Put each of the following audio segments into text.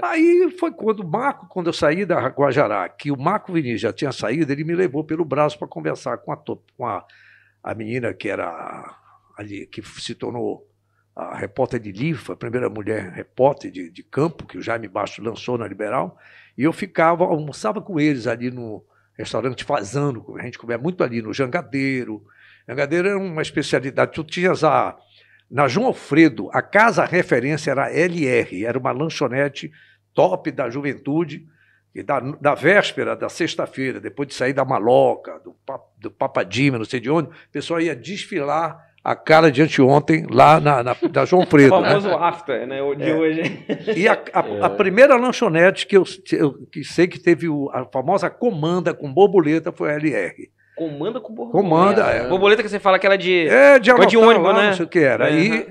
Aí foi quando eu saí da Guajará, que o Marco Vinícius já tinha saído, ele me levou pelo braço para conversar com a menina que era ali, que se tornou a repórter de livro, a primeira mulher repórter de campo, que o Jaime Baixo lançou na Liberal, e eu almoçava com eles ali no restaurante Fazano, a gente comia muito ali no Jangadeiro. Jangadeiro era uma especialidade, tu tinhas na João Alfredo, a casa referência era LR, era uma lanchonete top da juventude, e da véspera, da sexta-feira, depois de sair da Maloca, do Papadima, não sei de onde, o pessoal ia desfilar a cara de anteontem lá da João Alfredo. O famoso after, né? O de hoje. E a primeira lanchonete que eu sei que teve a famosa comanda com borboleta foi a LR. Comanda com borboleta. Comanda, Borboleta que você fala aquela de de ônibus, lá, né? Não sei o que era. Aí,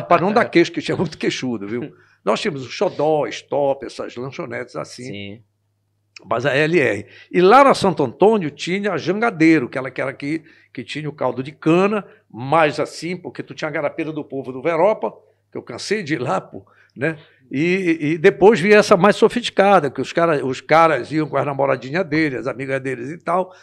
para não dar queixo, que tinha muito queixudo, viu? Nós tínhamos o Xodó, Stop, essas lanchonetes assim. Sim. Mas a LR. E lá na Santo Antônio tinha a Jangadeiro, que era que tinha o caldo de cana, mais assim, porque tu tinha a Garapeira do Povo do Veropa, que eu cansei de ir lá, pô, né? E depois vinha essa mais sofisticada, que os caras iam com as namoradinhas deles, as amigas deles e tal,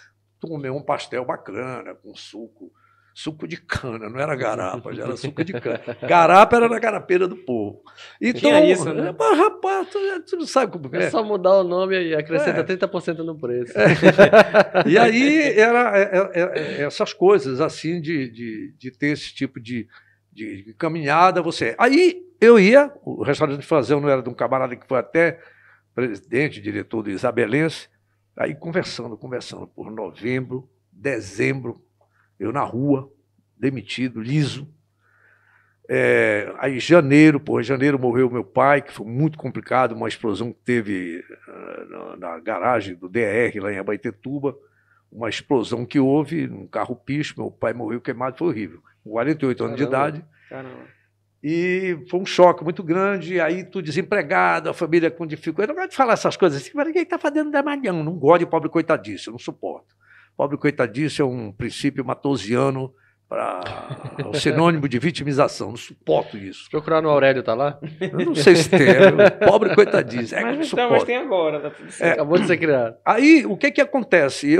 comer um pastel bacana, com suco de cana, não era garapa, já era suco de cana. Garapa era na Garapeira do Povo. Então, tinha isso, né? Mas, rapaz, tu não sabe como é. É só mudar o nome e acrescenta 30% no preço. E aí era essas coisas, assim, de ter esse tipo de caminhada. Aí eu ia, o restaurante de Fazão não era de um camarada que foi até presidente, diretor do Isabelense, aí conversando por novembro, dezembro, eu na rua, demitido, liso. Aí janeiro morreu meu pai, que foi muito complicado, uma explosão que teve na garagem do DR, lá em Abaetetuba, uma explosão que houve num carro-picho, meu pai morreu queimado, foi horrível, com 48 anos de idade. Caramba. E foi um choque muito grande, aí tu desempregado, a família com dificuldade. Eu não gosto de falar essas coisas assim, mas ninguém está fazendo dramalhão, não gosto de pobre coitadice, eu não suporto. Pobre coitadice é um princípio matosiano, o sinônimo de vitimização, não suporto isso. Procurar no Aurélio, tá lá? Eu não sei se tem, pobre coitadice, Mas tem agora, tá tudo certo. Acabou de ser criado. Aí, o que acontece?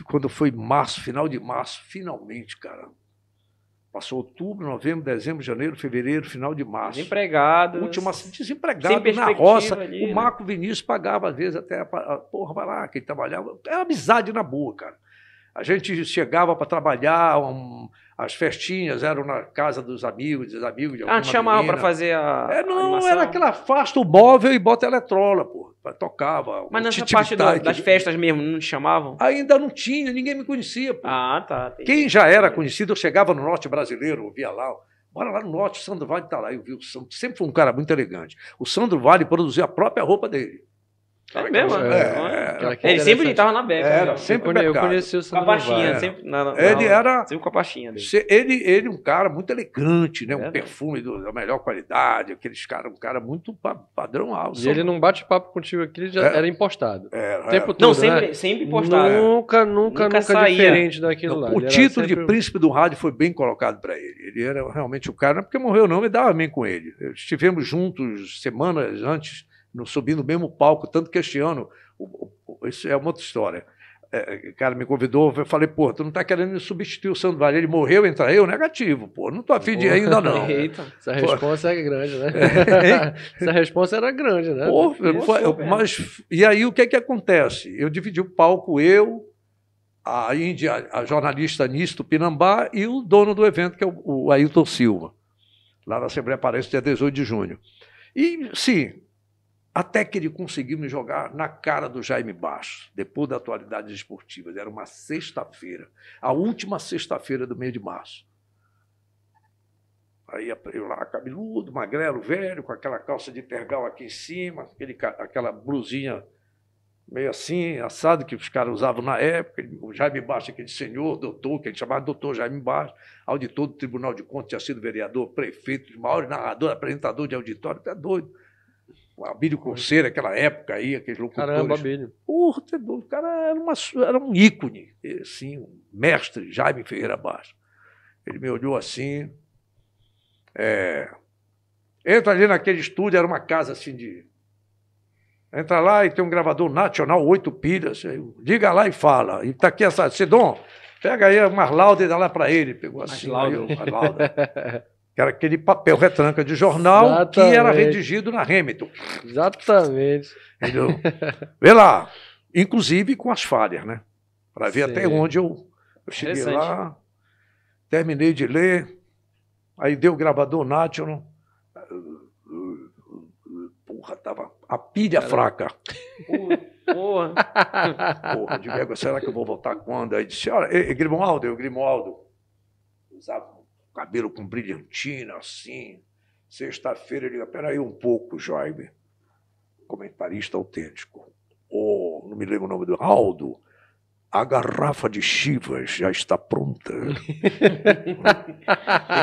Quando foi março, final de março, finalmente, cara, passou outubro, novembro, dezembro, janeiro, fevereiro, final de março. Desempregado. Desempregado na roça. Ali, o Marco Vinícius pagava, às vezes, até porra, vai lá, quem trabalhava. Era amizade na boa, cara. A gente chegava para trabalhar, as festinhas eram na casa dos amigos de alguma te chamavam para fazer a não, animação. era aquela afasta o móvel e bota a eletrola, pô. Tocava. Mas nessa parte das festas mesmo, não te chamavam? Ainda não tinha, ninguém me conhecia, pô. Ah, tá. Quem já era conhecido, eu chegava no Norte Brasileiro, eu via lá, bora lá no Norte, o Sandro Vale está lá. Eu vi o Sandro, sempre foi um cara muito elegante. O Sandro Vale produzia a própria roupa dele. É mesmo? Ele sempre estava na beca. Era, sempre eu conheci o Sandro Vale. Com a pastinha, sempre. Ele era. Sempre com a pastinha dele. Ele um cara muito elegante, né? Um perfume da melhor qualidade, aqueles caras, um cara muito padrão alto. E ele não bate papo contigo aqui, ele já era impostado. O tempo todo, sempre impostado. Nunca saía. Diferente daquilo lá. O título de príncipe do rádio foi bem colocado para ele. Ele era realmente o cara, porque morreu não, me dava bem com ele. Estivemos juntos semanas antes, subi no mesmo palco, tanto que este ano, isso é uma outra história. O cara me convidou, eu falei, pô, tu não tá querendo me substituir o Sandro Vale, ele morreu, entra eu? Negativo, pô, não tô afim de ir ainda não. Eita, essa resposta é grande, né? Essa resposta era grande, né? Pô, e aí o que acontece? Eu dividi o palco, a jornalista Nisto Pinambá e o dono do evento, que é o Ailton Silva, lá na Assembleia Paraense, dia 18 de junho. E, sim, até que ele conseguiu me jogar na cara do Jaime Baixo, depois da Atualidades Esportivas. Era uma sexta-feira, a última sexta-feira do mês de março. Aí eu lá, cabeludo, magrelo, velho, com aquela calça de tergal aqui em cima, aquela blusinha meio assim, assado, que os caras usavam na época. O Jaime Baixo, aquele senhor, doutor, que a gente chamava doutor Jaime Baixo, auditor do Tribunal de Contas, tinha sido vereador, prefeito, maior narrador, apresentador de auditório, tá doido. O Abílio Conceiro, aquela época aí, aqueles locutores. Caramba, Abílio. Porra, o cara era um ícone, assim, um mestre, Jaime Ferreira Baixo. Ele me olhou assim, Entra ali naquele estúdio, era uma casa assim de... Entra lá e tem um gravador nacional, 8 pilhas. Liga lá e fala. E tá aqui essa... Sidon, pega aí umas laudas e dá lá para ele. Pegou assim, uma lauda. Que era aquele papel retranca de jornal. Exatamente. Que era redigido na Hamilton. Exatamente. Entendeu? Vê lá. Inclusive com as falhas, né? Para ver até onde eu cheguei lá. Terminei de ler. Aí deu o gravador nacional. Porra, tava a pilha fraca. Porra. Porra, de vergonha, será que eu vou voltar quando? Aí disse, olha, Grimoaldo. Usava um cabelo com brilhantina, assim. Sexta-feira, ele liga, peraí um pouco, Jaime. Comentarista autêntico. Não me lembro o nome do Aldo. A garrafa de Chivas já está pronta.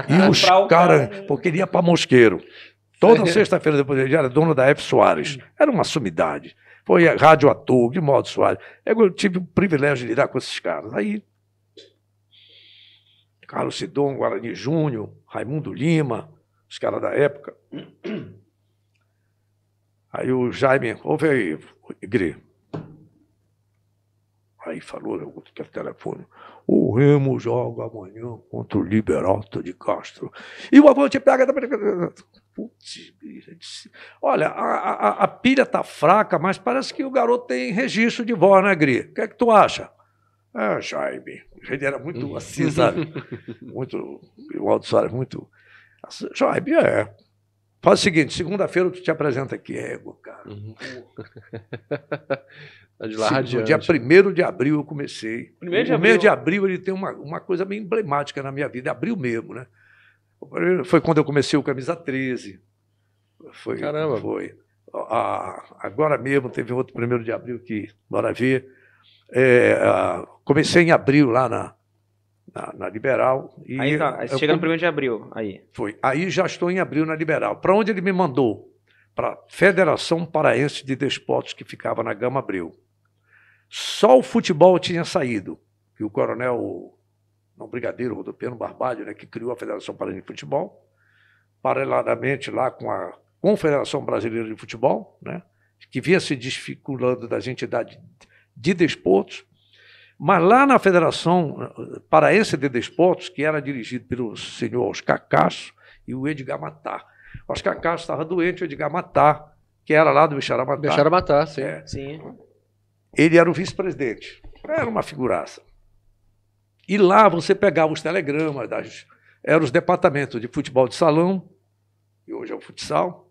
E os caras, porque ele ia para Mosqueiro. Toda sexta-feira depois ele era dono da F. Soares. Era uma sumidade. Foi rádio ator, de modo Soares. Eu tive o privilégio de lidar com esses caras. Aí, Carlos Sidon, Guarani Júnior, Raimundo Lima, os caras da época. Aí o Jaime, ouve aí, Igre. Aí falou, eu quero telefone. O Remo joga amanhã contra o Liberalta de Castro. E o Avante pega... Putz, olha, a pilha tá fraca, mas parece que o garoto tem registro de voz, né, Gri? O que é que tu acha? Jaime. Ele era muito assim, sabe? Muito... O Aldo Soares muito... Jaime, faz o seguinte, segunda-feira tu te apresenta aqui. Cara. De lá no dia 1º de abril eu comecei. O mês de abril ele tem uma coisa meio emblemática na minha vida, abril mesmo, né? Foi quando eu comecei o Camisa 13. Caramba. Foi. Agora mesmo teve outro 1º de abril que, bora ver. Comecei em abril lá na Liberal. E aí chega no 1º de abril. Foi. Aí já estou em abril na Liberal. Para onde ele me mandou? Para a Federação Paraense de Desportos, que ficava na Gama Abreu. Só o futebol tinha saído. E o brigadeiro Rodopiano Barbalho, né, que criou a Federação Paraense de Futebol, paralelamente lá com a Confederação Brasileira de Futebol, né, que vinha se desvinculando das entidades de desportos. Mas lá na Federação Paraense de Desportos, que era dirigido pelo senhor Oscar Castro e o Edgar Matar. O Oscar Castro estava doente, o Edgar Matar, que era lá do Bixaramatá. Bixaramatá, sim. Sim. Ele era o vice-presidente. Era uma figuraça. E lá você pegava os telegramas, eram os departamentos de futebol de salão, e hoje é o futsal,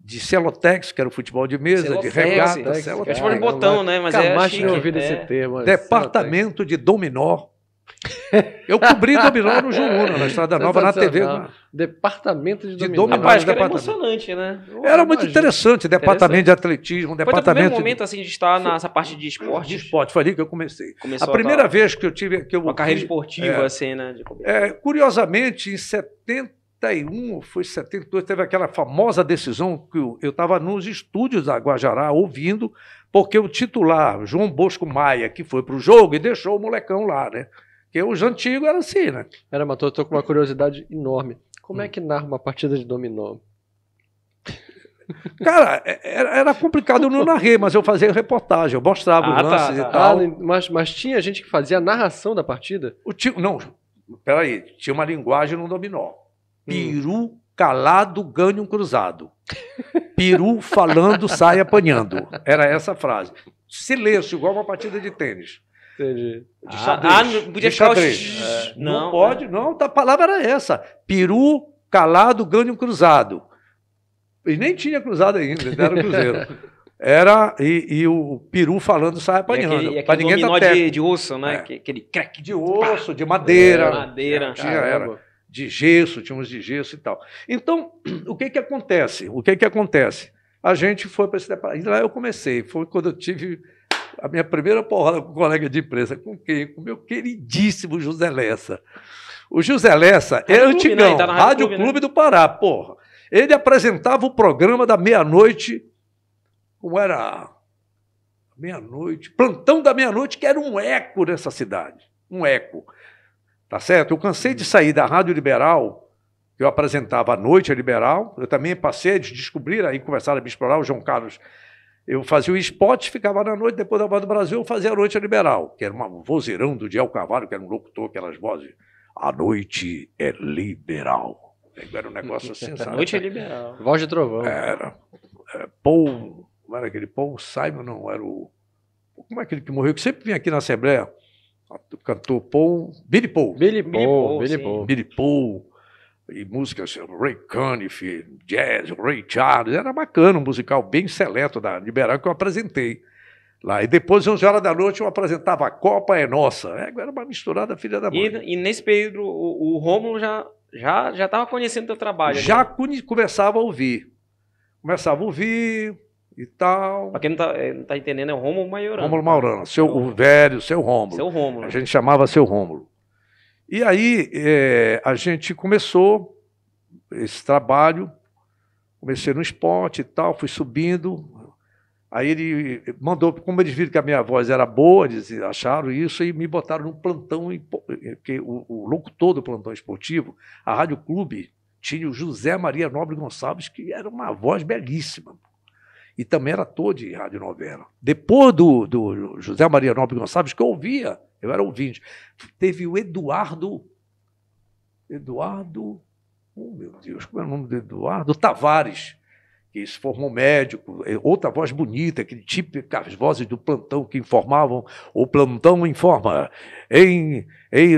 de celotex, que era o futebol de mesa, de regata. Futebol de botão, né? Mas jamais tinha ouvido esse termo. Departamento de dominó. Eu cobri dominó no Juruna, na Estrada Nova, na TV. Departamento de dominó. Rapaz, que era emocionante, né? Era muito interessante. Departamento de atletismo, departamento... Foi o primeiro momento assim, de estar nessa parte de esporte? De esporte, foi ali que eu comecei. A primeira vez que eu tive... Uma carreira esportiva, assim, né? Curiosamente, em 71, foi 72, teve aquela famosa decisão que eu estava nos estúdios da Guajará ouvindo, porque o titular, João Bosco Maia, que foi para o jogo e deixou o molecão lá, né? Porque os antigos eram assim, né? Mas eu estou com uma curiosidade enorme. Como é que narra uma partida de dominó? Cara, era complicado, eu não narrei, mas eu fazia reportagem, eu mostrava os lances e tal. Mas tinha gente que fazia a narração da partida? Não, peraí, tinha uma linguagem no dominó. Peru calado ganha um cruzado. Peru falando sai apanhando. Era essa a frase. Silêncio, igual uma partida de tênis. Entendi. De xadrez. Não podia ficar... Não pode, não. A palavra era essa. Peru calado ganha um cruzado. E nem tinha cruzado ainda, era cruzeiro. E o peru falando sai apanhando. E aquele dominó de osso, né? Aquele crack. De osso, de madeira. Madeira. Era de gesso, tinha uns de gesso e tal. Então, o que acontece? A gente foi para esse departamento. E lá eu comecei. Foi quando eu tive a minha primeira porrada com um colega de imprensa. Com quem? Com o meu queridíssimo José Lessa. O José Lessa é antigão, Rádio Clube do Pará, porra. Ele apresentava o programa da meia-noite, como era? Meia-noite, plantão da meia-noite, que era um eco nessa cidade. Um eco. Tá certo? Eu cansei de sair da Rádio Liberal Eu apresentava a Noite Liberal, eu também passei a descobrir, aí começaram a me explorar, o João Carlos. Eu fazia o spot, ficava na noite, depois da Voz do Brasil, eu fazia a Noite Liberal, que era um vozeirão do Diel Carvalho, que era um locutor, aquelas vozes. A noite é liberal. Era um negócio assim, sabe? A noite é liberal. Voz de trovão. Era. Paul, não era aquele Paul Simon, não, era o... Como é aquele que morreu, que sempre vinha aqui na Assembleia? O cantor Paul... Billy Paul. Billy Paul. E músicas, Ray Conniff, jazz, Ray Charles, era bacana, um musical bem seleto da Liberal que eu apresentei lá. E depois, 11 horas da noite, eu apresentava A Copa é Nossa. Era uma misturada filha da mãe. E nesse período, o Rômulo já estava conhecendo o teu trabalho? Já começava a ouvir. E tal. Pra quem não tá entendendo, é o Rômulo Maiorano. Rômulo Maiorano, o velho, seu Rômulo. Seu Rômulo. A gente chamava seu Rômulo. E aí a gente começou esse trabalho, comecei no esporte e tal, fui subindo. Aí ele mandou, como eles viram que a minha voz era boa, eles acharam isso e me botaram num plantão, que o locutor do plantão esportivo, a Rádio Clube, tinha o José Maria Nobre Gonçalves, que era uma voz belíssima. E também era ator de radionovela. Depois do José Maria Nobre Gonçalves, que eu ouvia, eu era ouvinte, teve o Eduardo, oh meu Deus, como é o nome do Eduardo? Tavares, que se formou médico, outra voz bonita, aquele típico, as vozes do plantão que informavam, o plantão informa,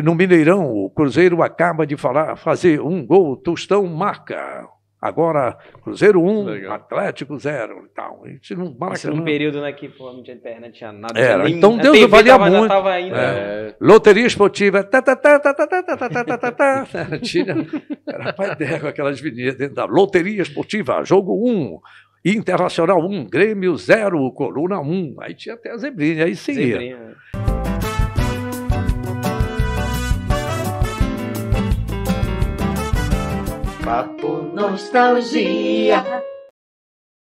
no Mineirão, o Cruzeiro acaba de fazer um gol, Tostão marca. Agora, Cruzeiro 1, Atlético 0 e tal. Isso num período, né, que não tinha internet, não tinha nada. Era. Nem, então Deus não valia muito. Loteria esportiva. Era pai dela, aquelas vinhetas dentro da Loteria Esportiva, jogo 1, Internacional 1, Grêmio 0, Coluna 1. Aí tinha até a zebrinha, aí seguia. Papo Nostalgia.